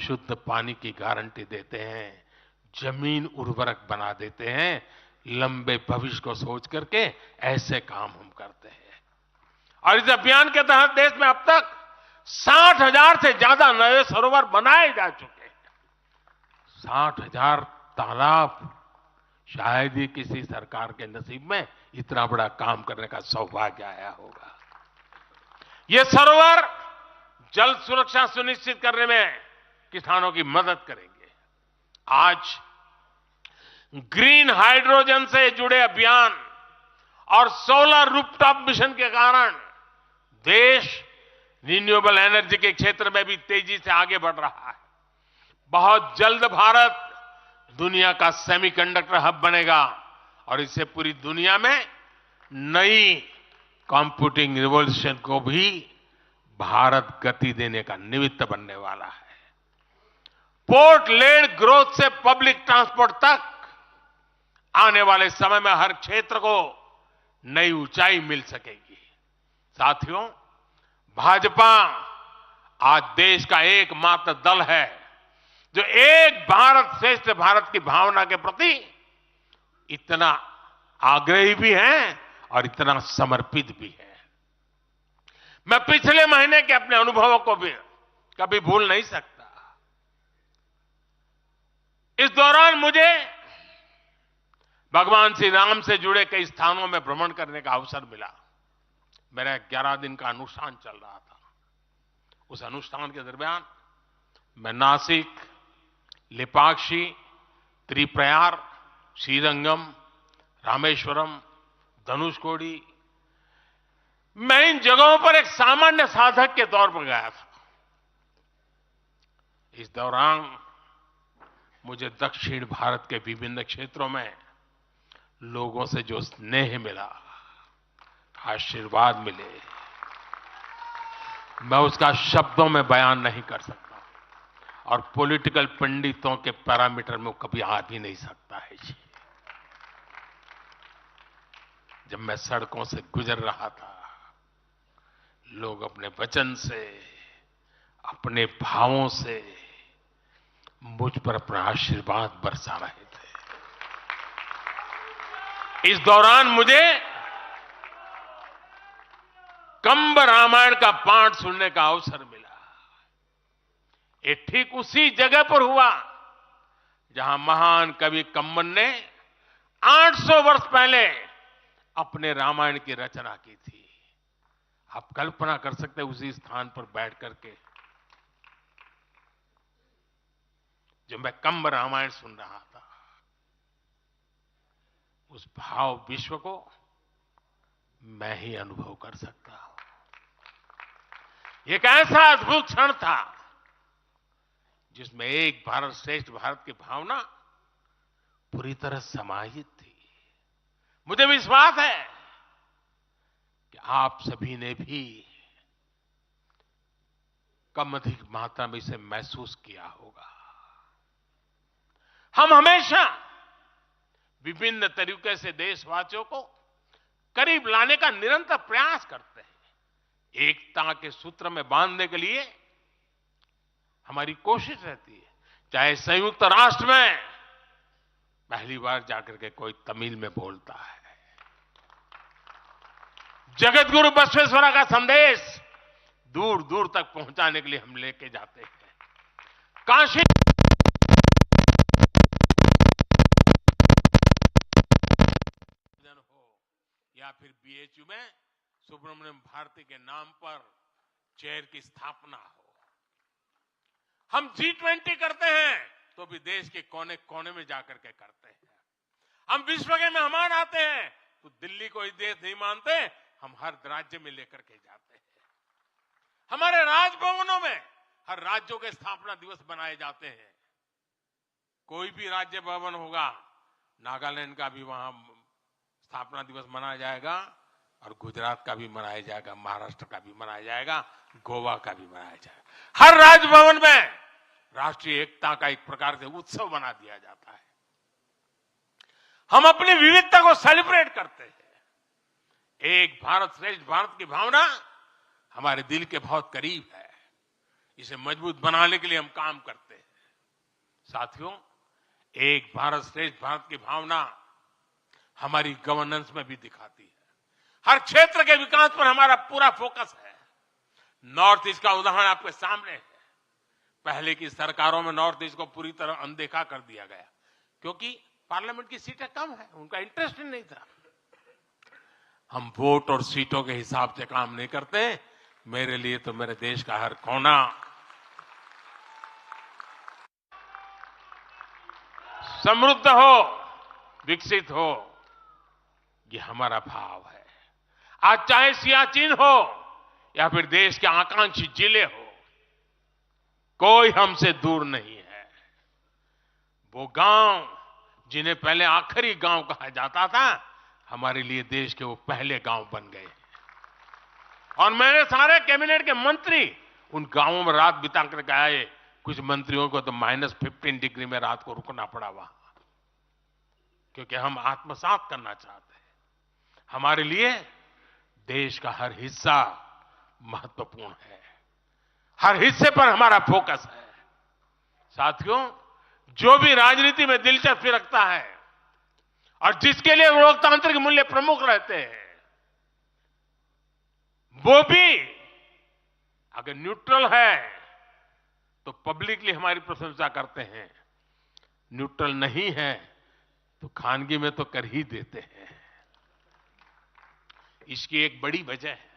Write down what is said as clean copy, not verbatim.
शुद्ध पानी की गारंटी देते हैं, जमीन उर्वरक बना देते हैं। लंबे भविष्य को सोच करके ऐसे काम हम करते हैं। और इस अभियान के तहत देश में अब तक 60,000 से ज्यादा नए सरोवर बनाए जा चुके हैं। 60,000 तालाब, शायद ही किसी सरकार के नसीब में इतना बड़ा काम करने का सौभाग्य आया होगा। ये सरोवर जल सुरक्षा सुनिश्चित करने में किसानों की मदद करेंगे। आज ग्रीन हाइड्रोजन से जुड़े अभियान और सोलर रूफटॉप मिशन के कारण देश रिन्यूएबल एनर्जी के क्षेत्र में भी तेजी से आगे बढ़ रहा है। बहुत जल्द भारत दुनिया का सेमीकंडक्टर हब बनेगा और इससे पूरी दुनिया में नई कंप्यूटिंग रिवॉल्यूशन को भी भारत गति देने का निमित्त बनने वाला है। पोर्ट लेड ग्रोथ से पब्लिक ट्रांसपोर्ट तक आने वाले समय में हर क्षेत्र को नई ऊंचाई मिल सकेगी। साथियों, भाजपा आज देश का एकमात्र दल है जो एक भारत श्रेष्ठ भारत की भावना के प्रति इतना आग्रही भी है और इतना समर्पित भी है। मैं पिछले महीने के अपने अनुभवों को भी कभी भूल नहीं सकता। इस दौरान मुझे भगवान श्री राम से जुड़े कई स्थानों में भ्रमण करने का अवसर मिला। मेरा 11 दिन का अनुष्ठान चल रहा था। उस अनुष्ठान के दरमियान मैं नासिक, लेपाक्षी, त्रिप्रयार, श्रीरंगम, रामेश्वरम, धनुषकोडी, मैं इन जगहों पर एक सामान्य साधक के तौर पर गया था। इस दौरान मुझे दक्षिण भारत के विभिन्न क्षेत्रों में लोगों से जो स्नेह मिला, आशीर्वाद मिले, मैं उसका शब्दों में बयान नहीं कर सकता और पॉलिटिकल पंडितों के पैरामीटर में कभी आ भी नहीं सकता है जी। जब मैं सड़कों से गुजर रहा था, लोग अपने वचन से, अपने भावों से मुझ पर अपना आशीर्वाद बरसा रहे थे। इस दौरान मुझे कंब रामायण का पाठ सुनने का अवसर मिला। ये ठीक उसी जगह पर हुआ जहां महान कवि कंबन ने 800 वर्ष पहले अपने रामायण की रचना की थी। आप कल्पना कर सकते हैं उसी स्थान पर बैठ करके जो मैं कंब रामायण सुन रहा था, उस भाव विश्व को मैं ही अनुभव कर सकता हूं। एक ऐसा अद्भुत क्षण था जिसमें एक भारत श्रेष्ठ भारत की भावना पूरी तरह समाहित थी। मुझे विश्वास है कि आप सभी ने भी कम अधिक मात्रा में इसे महसूस किया होगा। हम हमेशा विभिन्न तरीके से देशवासियों को करीब लाने का निरंतर प्रयास करते हैं। एकता के सूत्र में बांधने के लिए हमारी कोशिश रहती है। चाहे संयुक्त राष्ट्र में पहली बार जाकर के कोई तमिल में बोलता है, जगत गुरु बसवेश्वरा का संदेश दूर दूर तक पहुंचाने के लिए हम लेके जाते हैं। काशी हो या फिर बीएचयू में सुब्रमण्यम भारती के नाम पर चेयर की स्थापना हो, हम G20 करते हैं तो भी देश के कोने कोने में जाकर के करते हैं। हम विश्व के मेहमान आते हैं तो दिल्ली को ही देश नहीं मानते, हम हर राज्य में लेकर के जाते हैं। हमारे राजभवनों में हर राज्यों के स्थापना दिवस बनाए जाते हैं। कोई भी राज्य भवन होगा, नागालैंड का भी वहां स्थापना दिवस मनाया जाएगा और गुजरात का भी मनाया जाएगा, महाराष्ट्र का भी मनाया जाएगा, गोवा का भी मनाया जाएगा। हर राजभवन में राष्ट्रीय एकता का एक प्रकार से उत्सव बना दिया जाता है। हम अपनी विविधता को सेलिब्रेट करते हैं। एक भारत श्रेष्ठ भारत की भावना हमारे दिल के बहुत करीब है। इसे मजबूत बनाने के लिए हम काम करते हैं। साथियों, एक भारत श्रेष्ठ भारत की भावना हमारी गवर्नेंस में भी दिखाती है। हर क्षेत्र के विकास पर हमारा पूरा फोकस है। नॉर्थ ईस्ट का उदाहरण आपके सामने है। पहले की सरकारों में नॉर्थ ईस्ट को पूरी तरह अनदेखा कर दिया गया, क्योंकि पार्लियामेंट की सीटें कम है, उनका इंटरेस्ट ही नहीं था। हम वोट और सीटों के हिसाब से काम नहीं करते। मेरे लिए तो मेरे देश का हर कोना समृद्ध हो, विकसित हो, ये हमारा भाव है। आज चाहे सियाचिन हो या फिर देश के आकांक्षी जिले हो, कोई हमसे दूर नहीं है। वो गांव जिन्हें पहले आखिरी गांव कहा जाता था, हमारे लिए देश के वो पहले गांव बन गए। और मेरे सारे कैबिनेट के मंत्री उन गांवों में रात बिता करके आए। कुछ मंत्रियों को तो -15 डिग्री में रात को रुकना पड़ा वहां, क्योंकि हम आत्मसात करना चाहते हैं। हमारे लिए देश का हर हिस्सा महत्वपूर्ण है, हर हिस्से पर हमारा फोकस है। साथियों, जो भी राजनीति में दिलचस्पी रखता है और जिसके लिए लोकतांत्रिक मूल्य प्रमुख रहते हैं, वो भी अगर न्यूट्रल है तो पब्लिकली हमारी प्रशंसा करते हैं, न्यूट्रल नहीं है तो खानगी में तो कर ही देते हैं। इसकी एक बड़ी वजह है,